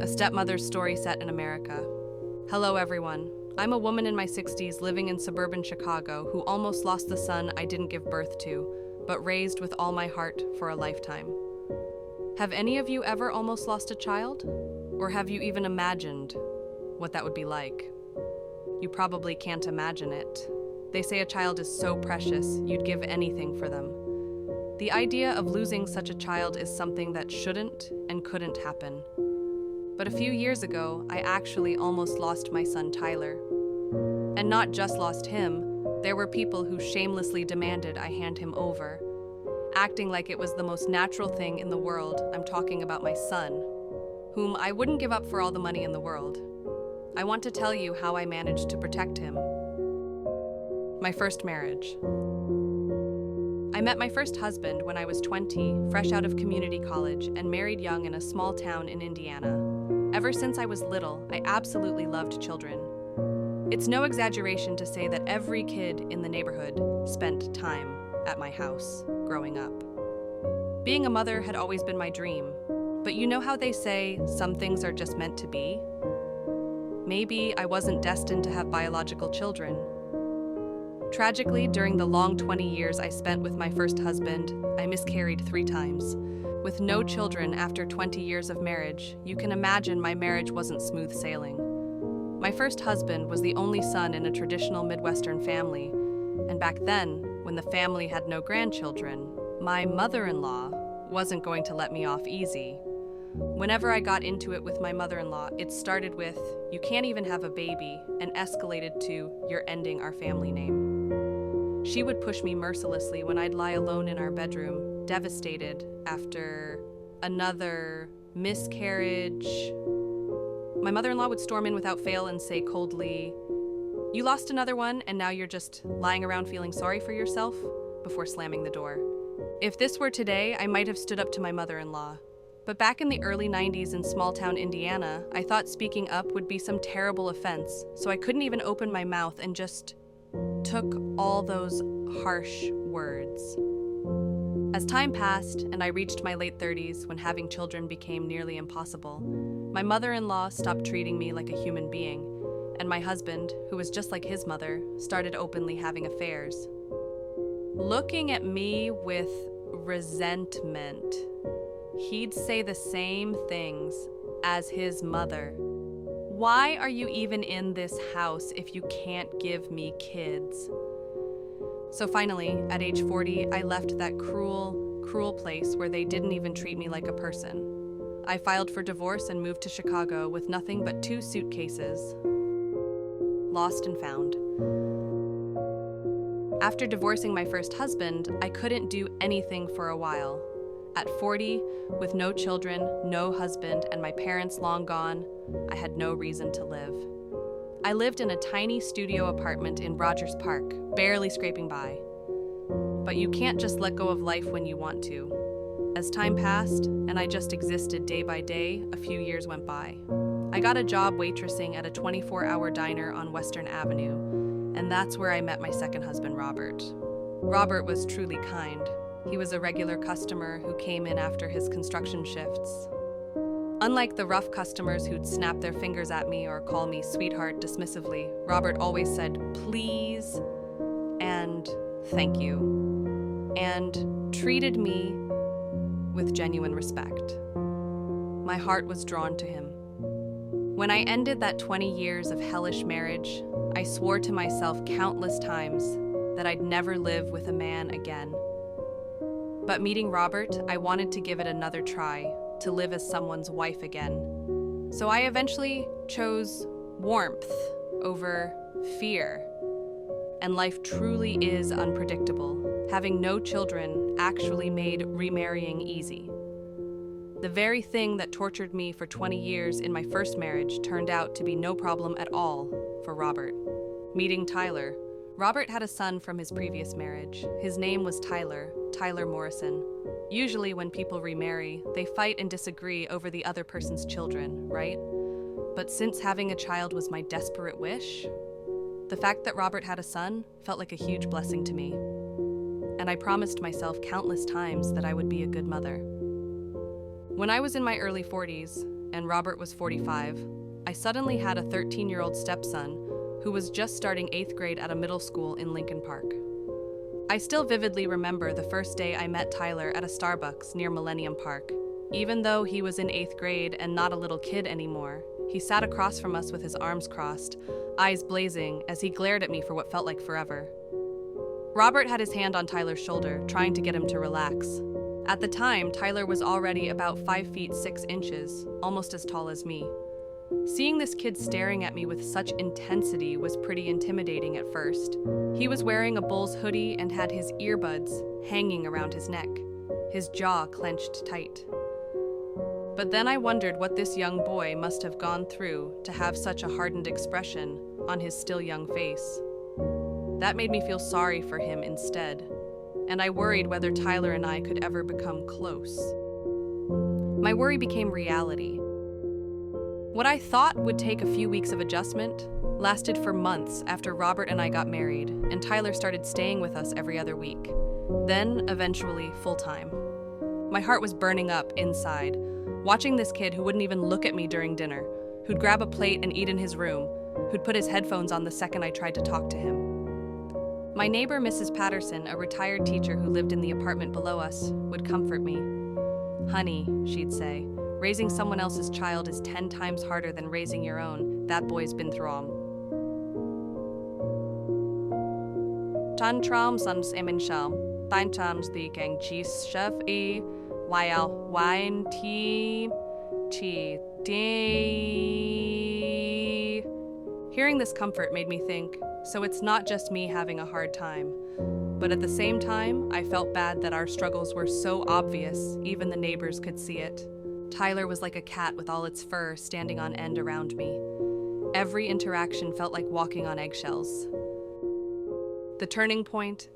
a stepmother's story set in America. Hello, everyone. I'm a woman in my 60s living in suburban Chicago who almost lost the son I didn't give birth to, but raised with all my heart for a lifetime. Have any of you ever almost lost a child? Or have you even imagined what that would be like? You probably can't imagine it. They say a child is so precious, you'd give anything for them. The idea of losing such a child is something that shouldn't and couldn't happen. But a few years ago, I actually almost lost my son Tyler. And not just lost him, there were people who shamelessly demanded I hand him over, acting like it was the most natural thing in the world. I'm talking about my son, whom I wouldn't give up for all the money in the world. I want to tell you how I managed to protect him. My first marriage. I met my first husband when I was 20, fresh out of community college, and married young in a small town in Indiana. Ever since I was little, I absolutely loved children. It's no exaggeration to say that every kid in the neighborhood spent time at my house growing up. Being a mother had always been my dream, but you know how they say some things are just meant to be? Maybe I wasn't destined to have biological children. Tragically, during the long 20 years I spent with my first husband, I miscarried 3 times. With no children after 20 years of marriage, you can imagine my marriage wasn't smooth sailing. My first husband was the only son in a traditional Midwestern family, and back then, when the family had no grandchildren, my mother-in-law wasn't going to let me off easy. Whenever I got into it with my mother-in-law, it started with, "You can't even have a baby," and escalated to, "You're ending our family name." She would push me mercilessly when I'd lie alone in our bedroom, devastated after another miscarriage. My mother-in-law would storm in without fail and say coldly, "You lost another one, and now you're just lying around feeling sorry for yourself," before slamming the door. If this were today, I might have stood up to my mother-in-law. But back in the early 90s in small-town Indiana, I thought speaking up would be some terrible offense, so I couldn't even open my mouth and just took all those harsh words. As time passed and I reached my late 30s when having children became nearly impossible, my mother-in-law stopped treating me like a human being, and my husband, who was just like his mother, started openly having affairs. Looking at me with resentment, he'd say the same things as his mother. "Why are you even in this house if you can't give me kids?" So finally, at age 40, I left that cruel place where they didn't even treat me like a person. I filed for divorce and moved to Chicago with nothing but 2 suitcases, lost and found. After divorcing my first husband, I couldn't do anything for a while. At 40, with no children, no husband, and my parents long gone, I had no reason to live. I lived in a tiny studio apartment in Rogers Park, barely scraping by. But you can't just let go of life when you want to. As time passed, and I just existed day by day, a few years went by. I got a job waitressing at a 24-hour diner on Western Avenue, and that's where I met my second husband, Robert. Robert was truly kind. He was a regular customer who came in after his construction shifts. Unlike the rough customers who'd snap their fingers at me or call me sweetheart dismissively, Robert always said please and thank you, and treated me with genuine respect. My heart was drawn to him. When I ended that 20 years of hellish marriage, I swore to myself countless times that I'd never live with a man again. But meeting Robert, I wanted to give it another try, to live as someone's wife again. So I eventually chose warmth over fear. And life truly is unpredictable. Having no children actually made remarrying easy. The very thing that tortured me for 20 years in my first marriage turned out to be no problem at all for Robert. Meeting Tyler. Robert had a son from his previous marriage. His name was Tyler Morrison. Usually when people remarry, they fight and disagree over the other person's children, right? But since having a child was my desperate wish, the fact that Robert had a son felt like a huge blessing to me. And I promised myself countless times that I would be a good mother. When I was in my early 40s, and Robert was 45, I suddenly had a 13-year-old stepson who was just starting 8th grade at a middle school in Lincoln Park. I still vividly remember the first day I met Tyler at a Starbucks near Millennium Park. Even though he was in 8th grade and not a little kid anymore, he sat across from us with his arms crossed, eyes blazing as he glared at me for what felt like forever. Robert had his hand on Tyler's shoulder, trying to get him to relax. At the time, Tyler was already about 5 feet 6 inches, almost as tall as me. Seeing this kid staring at me with such intensity was pretty intimidating at first. He was wearing a Bulls hoodie and had his earbuds hanging around his neck, his jaw clenched tight. But then I wondered what this young boy must have gone through to have such a hardened expression on his still young face. That made me feel sorry for him instead, and I worried whether Tyler and I could ever become close. My worry became reality. What I thought would take a few weeks of adjustment lasted for months after Robert and I got married, and Tyler started staying with us every other week. Then, eventually, full-time. My heart was burning up inside, watching this kid who wouldn't even look at me during dinner, who'd grab a plate and eat in his room, who'd put his headphones on the second I tried to talk to him. My neighbor, Mrs. Patterson, a retired teacher who lived in the apartment below us, would comfort me. "Honey," she'd say, "raising someone else's child is 10 times harder than raising your own. That boy's been through 'em." Tan traum sans eminsham, dein chans the gang cheese chef e, while wine tea, Hearing this comfort made me think, so it's not just me having a hard time. But at the same time, I felt bad that our struggles were so obvious, even the neighbors could see it. Tyler was like a cat with all its fur standing on end around me. Every interaction felt like walking on eggshells. The turning point.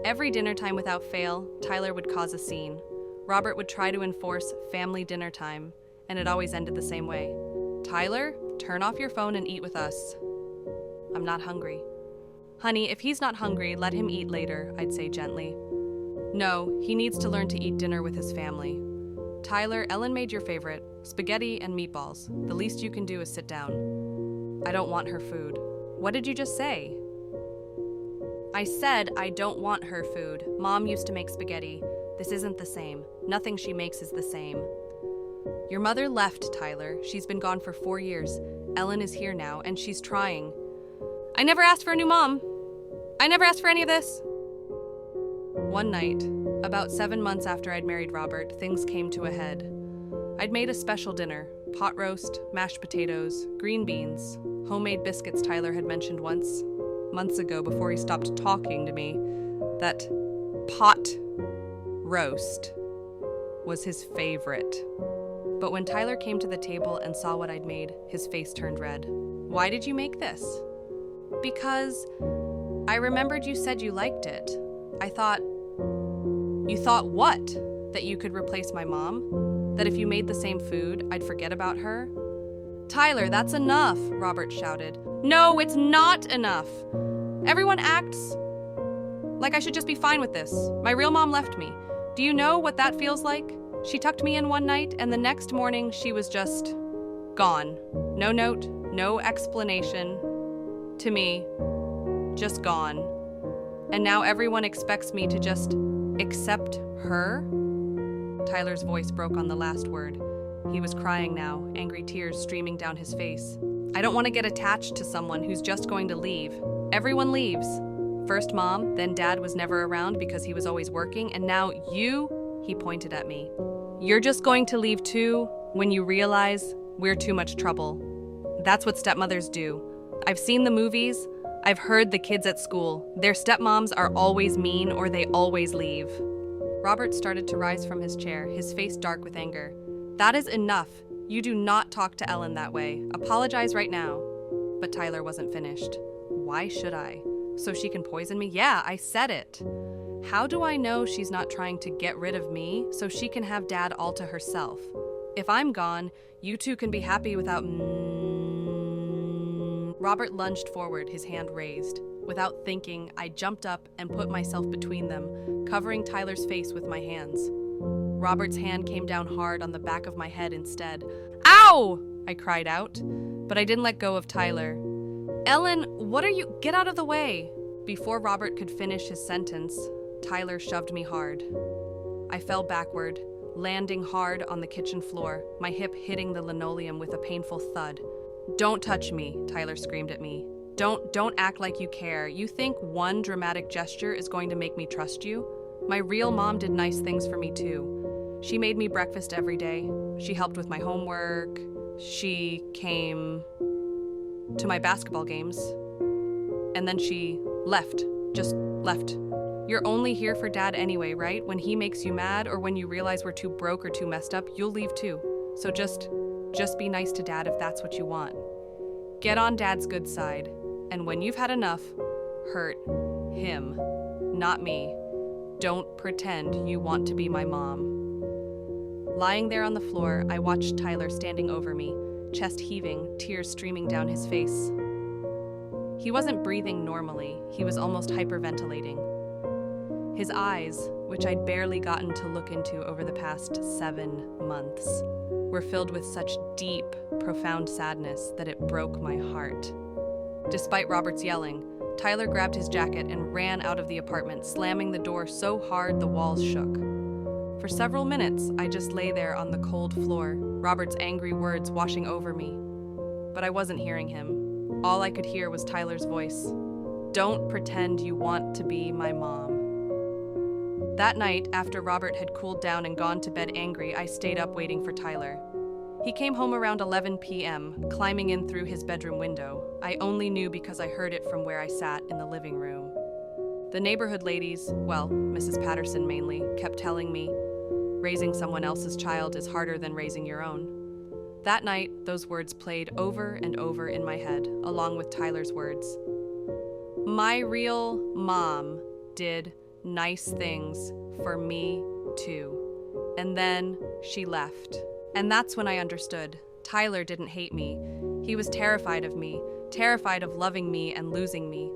Every dinner time without fail, Tyler would cause a scene. Robert would try to enforce family dinner time, and it always ended the same way. "Tyler, turn off your phone and eat with us." "I'm not hungry." "Honey, if he's not hungry, let him eat later," I'd say gently. "No, he needs to learn to eat dinner with his family." "Tyler, Ellen made your favorite, spaghetti and meatballs. The least you can do is sit down." "I don't want her food." "What did you just say?" "I said I don't want her food. Mom used to make spaghetti. This isn't the same. Nothing she makes is the same." "Your mother left, Tyler. She's been gone for 4 years. Ellen is here now, and she's trying." "I never asked for a new mom. I never asked for any of this." One night, about 7 months after I'd married Robert, things came to a head. I'd made a special dinner: pot roast, mashed potatoes, green beans, homemade biscuits Tyler had mentioned months ago before he stopped talking to me. That pot roast was his favorite. But when Tyler came to the table and saw what I'd made, his face turned red. "Why did you make this?" "Because I remembered you said you liked it. I thought..." "You thought what? That you could replace my mom? That if you made the same food, I'd forget about her?" "Tyler, that's enough," Robert shouted. "No, it's not enough. Everyone acts like I should just be fine with this. My real mom left me. Do you know what that feels like? She tucked me in one night, and the next morning she was just gone. No note, no explanation. To me, just gone. And now everyone expects me to just accept her?" Tyler's voice broke on the last word. He was crying now, angry tears streaming down his face. "I don't want to get attached to someone who's just going to leave. Everyone leaves. First mom, then dad was never around because he was always working, and now you," he pointed at me. "You're just going to leave too when you realize we're too much trouble. That's what stepmothers do. I've seen the movies. I've heard the kids at school. Their stepmoms are always mean or they always leave." Robert started to rise from his chair, his face dark with anger. "That is enough. You do not talk to Ellen that way. Apologize right now." But Tyler wasn't finished. "Why should I? So she can poison me? Yeah, I said it. How do I know she's not trying to get rid of me so she can have dad all to herself? If I'm gone, you two can be happy without Robert lunged forward, his hand raised. Without thinking, I jumped up and put myself between them, covering Tyler's face with my hands. Robert's hand came down hard on the back of my head instead. Ow! I cried out, but I didn't let go of Tyler. Ellen, what are you? Get out of the way! Before Robert could finish his sentence, Tyler shoved me hard. I fell backward, landing hard on the kitchen floor, my hip hitting the linoleum with a painful thud. Don't touch me, Tyler screamed at me. Don't act like you care. You think one dramatic gesture is going to make me trust you? My real mom did nice things for me too. She made me breakfast every day. She helped with my homework. She came to my basketball games. And then she left. Just left. You're only here for Dad anyway, right? When he makes you mad or when you realize we're too broke or too messed up, you'll leave too. So just be nice to Dad if that's what you want. Get on Dad's good side. And when you've had enough, hurt him, not me. Don't pretend you want to be my mom. Lying there on the floor, I watched Tyler standing over me, chest heaving, tears streaming down his face. He wasn't breathing normally. He was almost hyperventilating. His eyes, which I'd barely gotten to look into over the past 7 months, were filled with such deep, profound sadness that it broke my heart. Despite Robert's yelling, Tyler grabbed his jacket and ran out of the apartment, slamming the door so hard the walls shook. For several minutes, I just lay there on the cold floor, Robert's angry words washing over me. But I wasn't hearing him. All I could hear was Tyler's voice. Don't pretend you want to be my mom. That night, after Robert had cooled down and gone to bed angry, I stayed up waiting for Tyler. He came home around 11 p.m., climbing in through his bedroom window. I only knew because I heard it from where I sat in the living room. The neighborhood ladies, well, Mrs. Patterson mainly, kept telling me, raising someone else's child is harder than raising your own. That night, those words played over and over in my head, along with Tyler's words. My real mom did nice things for me too. And then she left. And that's when I understood. Tyler didn't hate me. He was terrified of me, terrified of loving me and losing me.